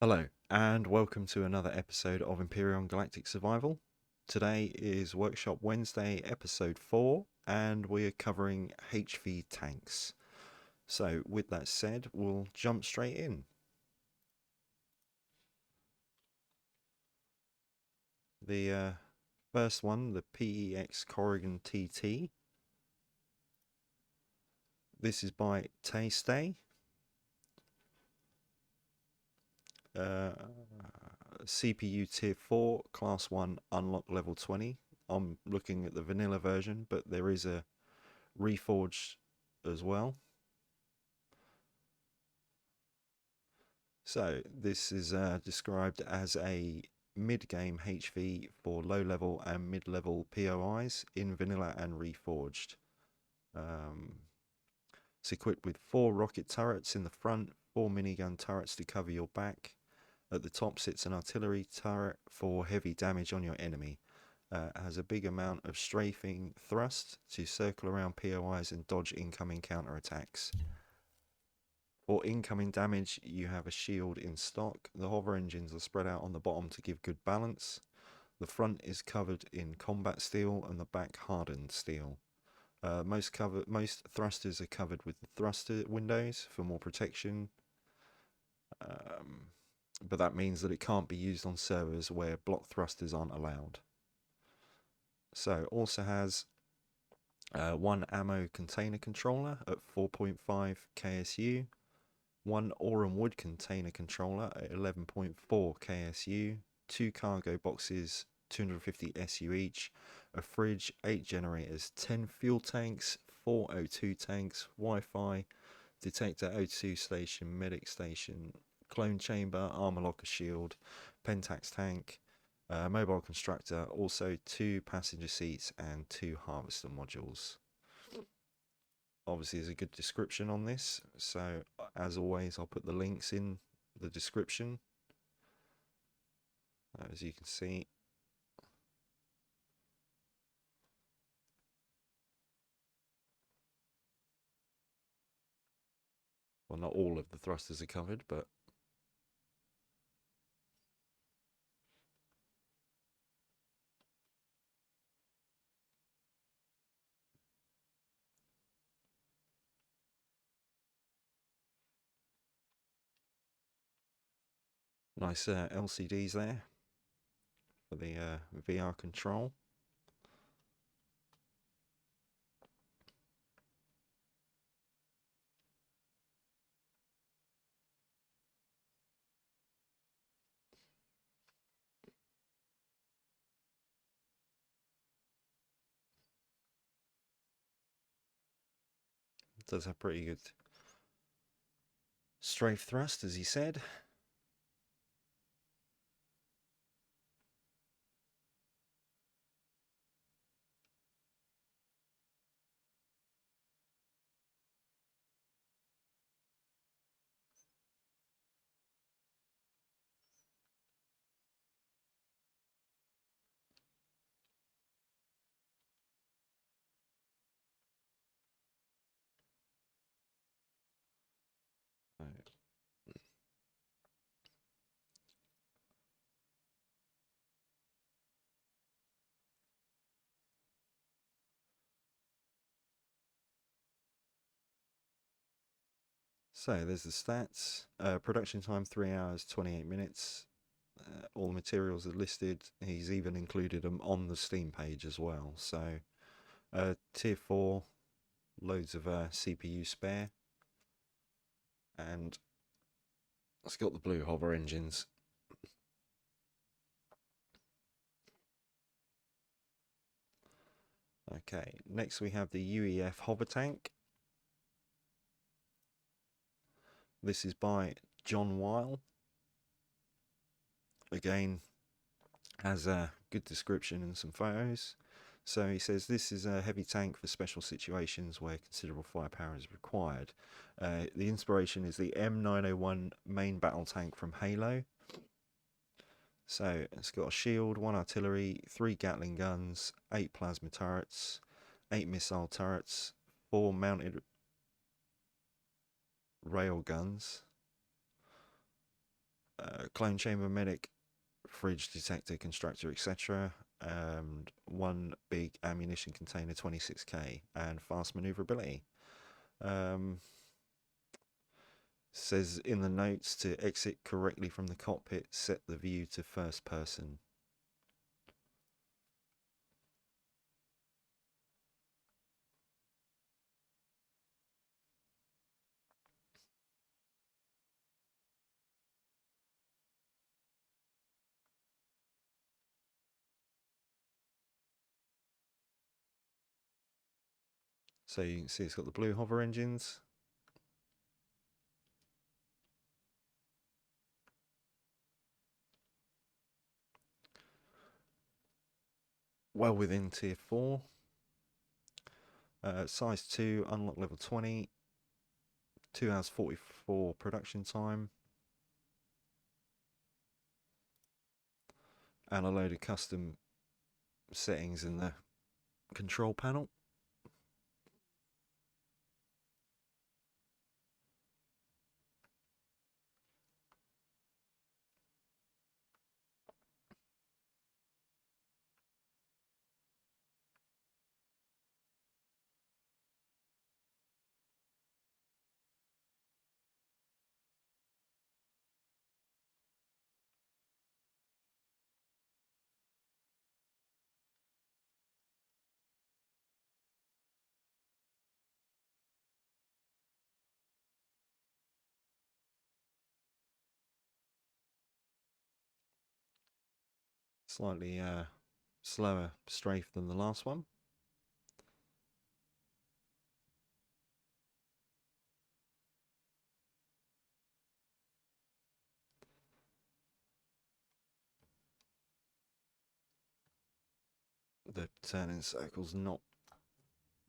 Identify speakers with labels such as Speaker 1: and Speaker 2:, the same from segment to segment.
Speaker 1: Hello, and welcome to another episode of Empyrion Galactic Survival. Today is Workshop Wednesday, episode 4, and we are covering HV tanks. So, with that said, we'll jump straight in. The first one, the PEX Corrigan TT. This is by TayStay. CPU tier 4, class 1, unlock level 20. I'm looking at the vanilla version, but there is a reforged as well. So this is described as a mid-game HV for low-level and mid-level POIs in vanilla and reforged. It's equipped with 4 rocket turrets in the front, 4 minigun turrets to cover your back. At the top sits an artillery turret for heavy damage on your enemy. Has a big amount of strafing thrust to circle around POIs and dodge incoming counterattacks. For incoming damage, you have a shield in stock. The hover engines are spread out on the bottom to give good balance. The front is covered in combat steel and the back hardened steel. Most thrusters are covered with the thruster windows for more protection. But that means that it can't be used on servers where block thrusters aren't allowed. So also has one ammo container controller at 4.5 KSU, one ore and wood container controller at 11.4 KSU, 2 cargo boxes, 250 SU each, a fridge, 8 generators, 10 fuel tanks, 4 O2 tanks, Wi-Fi, detector O2 station, medic station, clone chamber, armor locker shield, pentax tank, mobile constructor, also 2 passenger seats and 2 harvester modules. Obviously there's a good description on this, so as always I'll put the links in the description. As you can see, well, not all of the thrusters are covered, but nice LCDs there for the VR control. It does have pretty good strafe thrust, as he said. So there's the stats. Production time 3 hours 28 minutes. All the materials are listed. He's even included them on the Steam page as well. So tier 4, loads of CPU spare, and it's got the blue hover engines. Okay, next we have the UEF Hover Tank. This is by johnwhile. Again, has a good description and some photos. So he says this is a heavy tank for special situations where considerable firepower is required. The inspiration is the M901 main battle tank from Halo. So it's got a shield, 1 artillery, 3 Gatling guns, 8 plasma turrets, 8 missile turrets, 4 mounted rail guns, clone chamber medic, fridge detector constructor, etc. And one big ammunition container, 26k, and fast maneuverability. Says in the notes to exit correctly from the cockpit, set the view to first person. So you can see it's got the blue hover engines. Well within tier 4. Size 2, unlock level 20. 2 hours 44 production time. And a load of custom settings in the control panel. Slightly slower strafe than the last one. The turning circle's not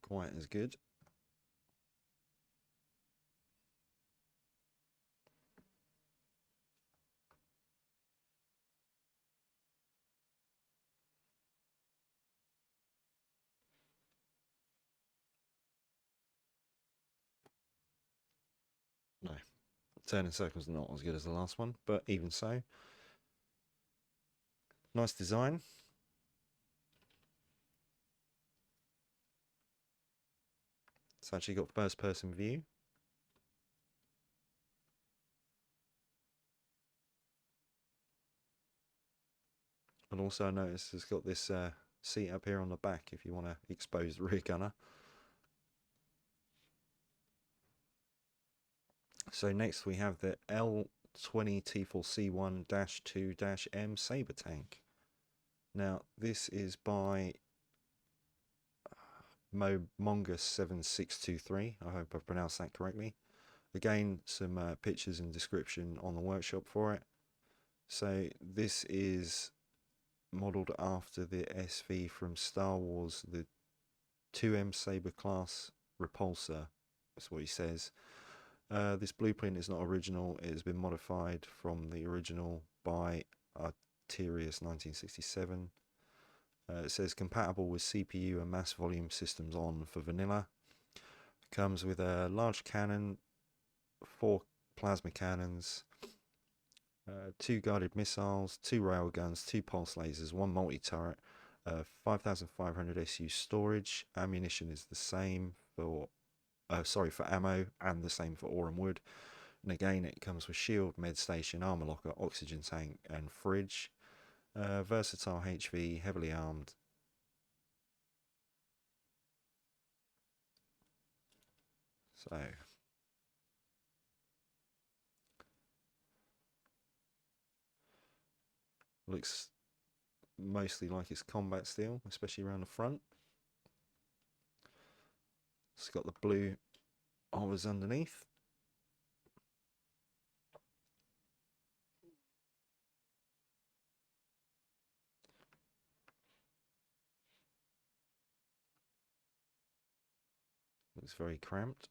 Speaker 1: quite as good. No, turning circle's not as good as the last one, but even so, nice design. It's actually got first person view. And also I noticed it's got this seat up here on the back if you want to expose the rear gunner. So next we have the L20 T4M Saber Tank. Now this is by Mongus7623. I hope I've pronounced that correctly. Again, some pictures and description on the workshop for it. So this is modelled after the SV from Star Wars, the 2M Saber class repulsor. That's what he says. This blueprint is not original. It has been modified from the original by Arterius 1967. It says compatible with CPU and mass volume systems on for vanilla. Comes with a large cannon, 4 plasma cannons, 2 guided missiles, 2 railguns, 2 pulse lasers, 1 multi-turret, 5,500 SU storage. Ammunition is the same for for ammo, and the same for ore and wood. And again, it comes with shield, med station, armor locker, oxygen tank, and fridge. Versatile HV, heavily armed. So looks mostly like it's combat steel, especially around the front. It's got the blue hovers underneath. Looks very cramped.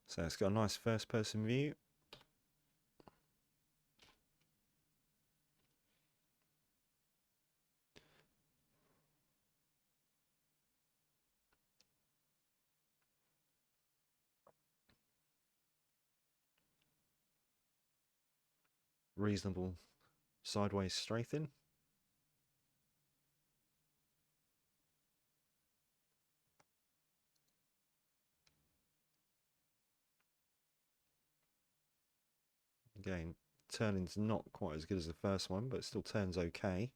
Speaker 1: So it's got a nice first person view. reasonable sideways strafing. Again, turning's not quite as good as the first one, but it still turns okay.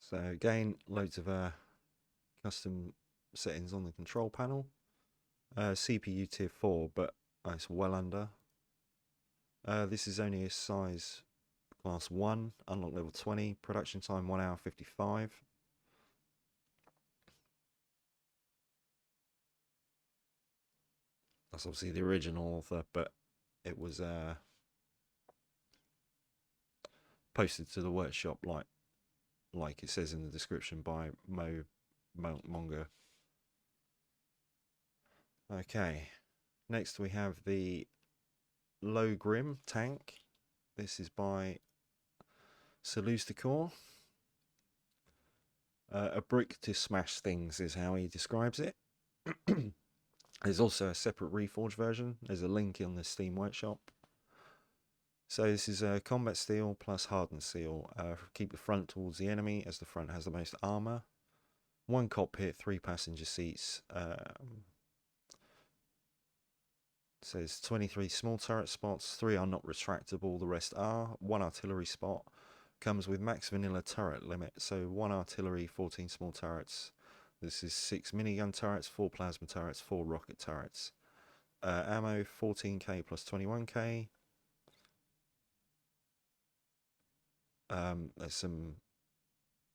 Speaker 1: So again, loads of custom settings on the control panel. CPU tier 4, but it's well under. This is only a size class 1, unlock level 20, production time 1 hour 55. That's obviously the original author, but it was posted to the workshop like it says in the description by Monga. Okay, next we have the Logrim Tank. This is by Sulusdacor. A brick to smash things is how he describes it. There's also a separate reforged version. There's a link in the Steam Workshop. So this is a combat steel plus hardened steel. Keep the front towards the enemy as the front has the most armor. 1 cockpit, 3 passenger seats. Says 23 small turret spots, 3 are not retractable, the rest are. 1 artillery spot. Comes with max vanilla turret limit, so 1 artillery, 14 small turrets. This is 6 minigun turrets, 4 plasma turrets, 4 rocket turrets. Ammo 14k plus 21k. There's some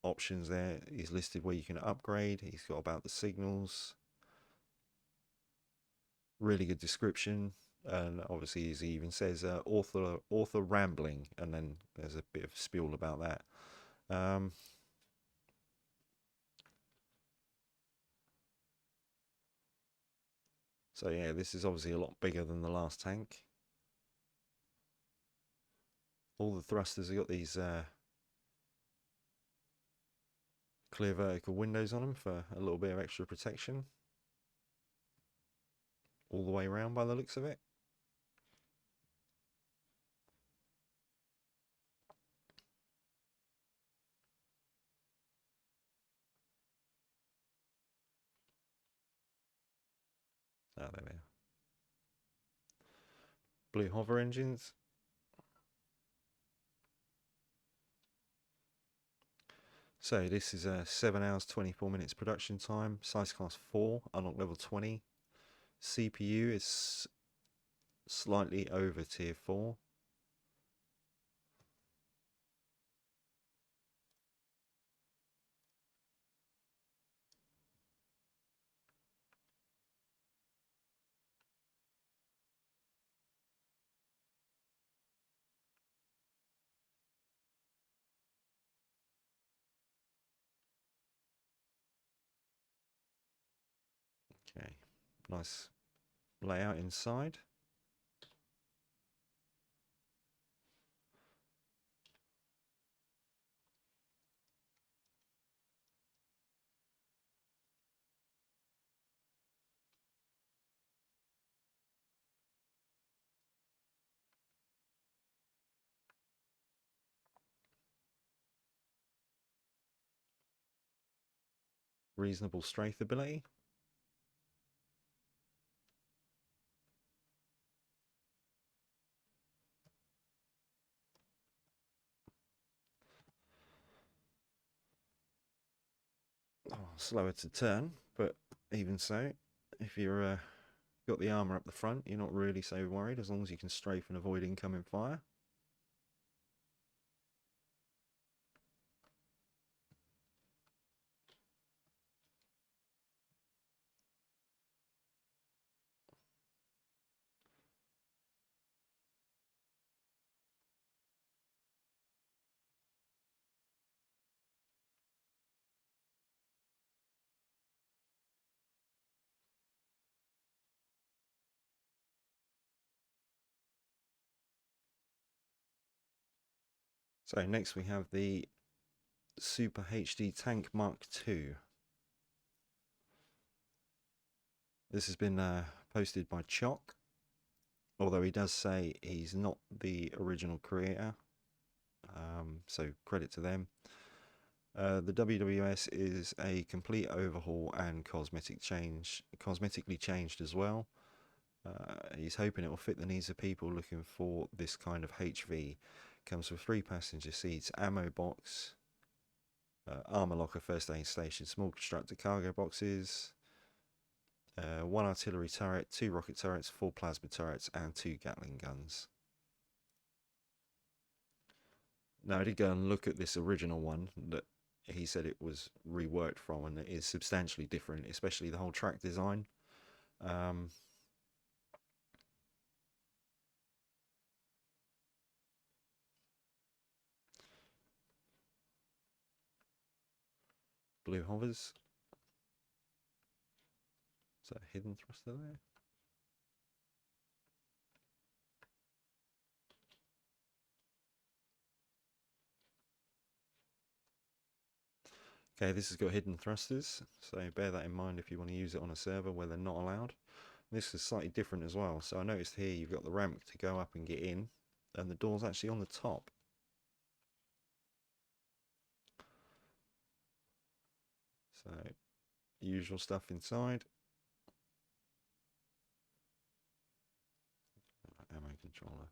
Speaker 1: options there. He's listed where you can upgrade. He's got about the signals. Really good description, and obviously as he even says author rambling, and then there's a bit of spiel about that. So yeah, this is obviously a lot bigger than the last tank. All the thrusters have got these clear vertical windows on them for a little bit of extra protection all the way around by the looks of it. Oh, there we are. Blue hover engines. So this is a 7 hours 24 minutes production time, size class 4, unlock level 20. CPU is slightly over tier 4. Okay, nice layout inside. Reasonable strafe ability. Oh, slower to turn, but even so, if you're got the armor up the front, you're not really so worried as long as you can strafe and avoid incoming fire. So next we have the SuperHD Tank Mark II. This has been posted by Choc, although he does say he's not the original creator, so credit to them. The WWS is a complete overhaul and cosmetically changed as well. He's hoping it will fit the needs of people looking for this kind of HV. Comes with 3 passenger seats, ammo box, armor locker, first aid station, small constructor cargo boxes, 1 artillery turret, 2 rocket turrets, 4 plasma turrets, and 2 Gatling guns. Now I did go and look at this original one that he said it was reworked from, and it is substantially different, especially the whole track design. Blue hovers. Is that a hidden thruster there? Okay, this has got hidden thrusters, so bear that in mind if you want to use it on a server where they're not allowed. This is slightly different as well. So I noticed here you've got the ramp to go up and get in, and the door's actually on the top. So, usual stuff inside. Ammo controller.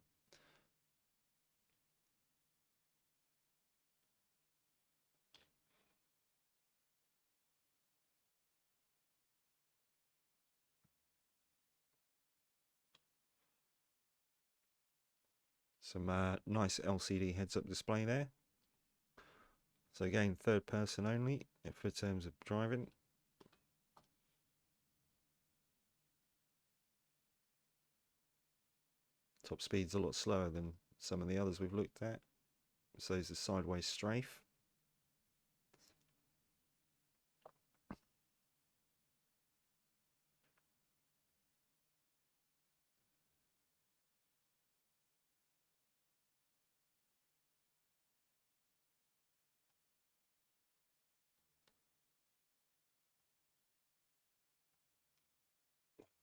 Speaker 1: Some nice LCD heads-up display there. So again, third person only for terms of driving. Top speed's a lot slower than some of the others we've looked at. So there's a sideways strafe.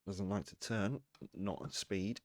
Speaker 1: Doesn't like to turn, not at speed.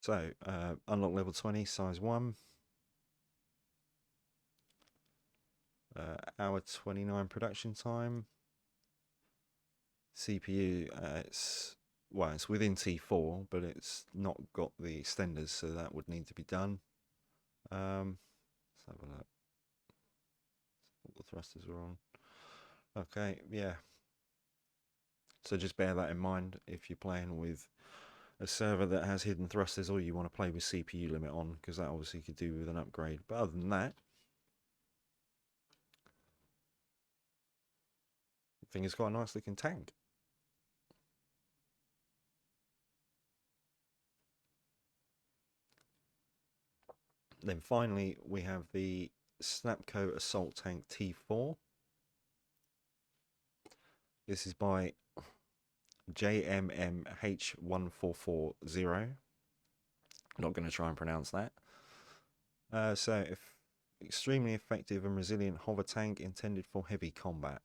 Speaker 1: So, unlock level 20, size 1. Hour 29 production time. CPU, it's within T4, but it's not got the extenders, so that would need to be done. Let's have a look. All the thrusters are on. Okay, yeah. So just bear that in mind if you're playing with a server that has hidden thrusters, or you want to play with CPU limit on, because that obviously could do with an upgrade. But other than that, I think it's quite a nice looking tank. Then finally we have the SnapCo Assault Tank T4. This is by JMMH1440. I'm not going to try and pronounce that. Extremely effective and resilient hover tank intended for heavy combat.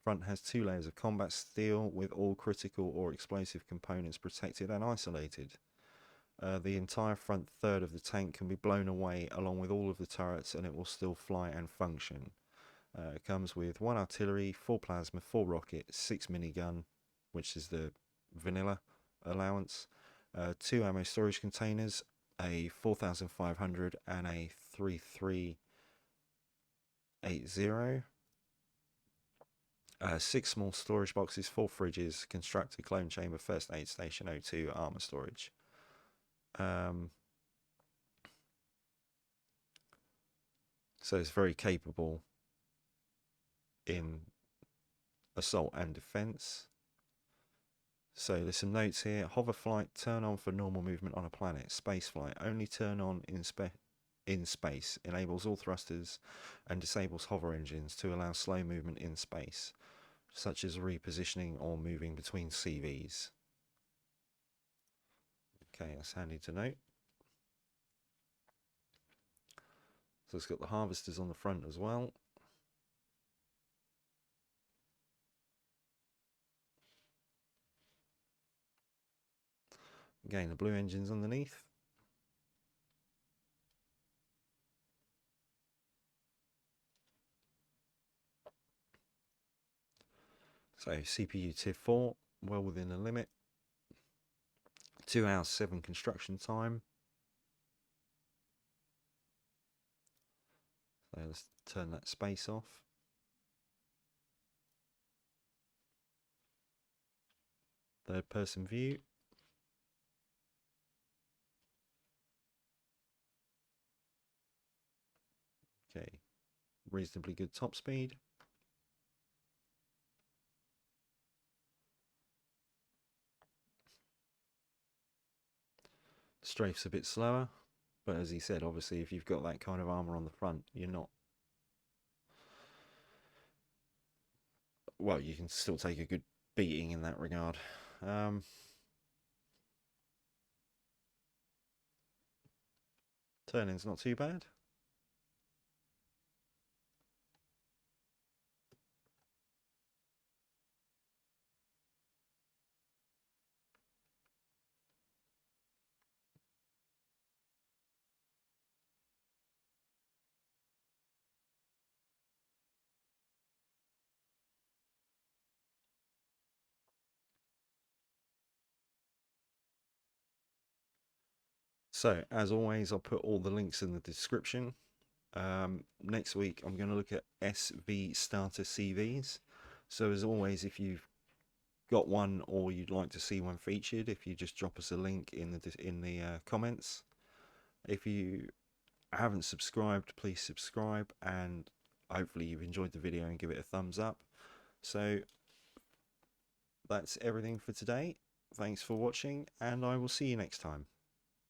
Speaker 1: Front has 2 layers of combat steel with all critical or explosive components protected and isolated. The entire front third of the tank can be blown away along with all of the turrets, and it will still fly and function. It comes with 1 artillery, 4 plasma, 4 rocket, 6 minigun, which is the vanilla allowance, 2 ammo storage containers, a 4500 and a 3380, 6 small storage boxes, 4 fridges, constructed clone chamber, first aid station, O2, armor storage. So it's very capable in assault and defense. So there's some notes here. Hover flight, turn on for normal movement on a planet. Space flight, only turn on in space. Enables all thrusters and disables hover engines to allow slow movement in space, such as repositioning or moving between CVs. Okay, that's handy to note. So it's got the harvesters on the front as well. Again, the blue engines underneath. So CPU tier 4, well within the limit. 2 hours 7 construction time. So let's turn that space off. Third person view. Okay, reasonably good top speed. Strafe's a bit slower, but as he said, obviously if you've got that kind of armor on the front, you're not, well, you can still take a good beating in that regard. Turning's not too bad. So as always, I'll put all the links in the description. Next week I'm going to look at SV starter CVs. So as always, if you've got one or you'd like to see one featured, if you just drop us a link in the comments. If you haven't subscribed, please subscribe, and hopefully you've enjoyed the video and give it a thumbs up. So that's everything for today. Thanks for watching, and I will see you next time.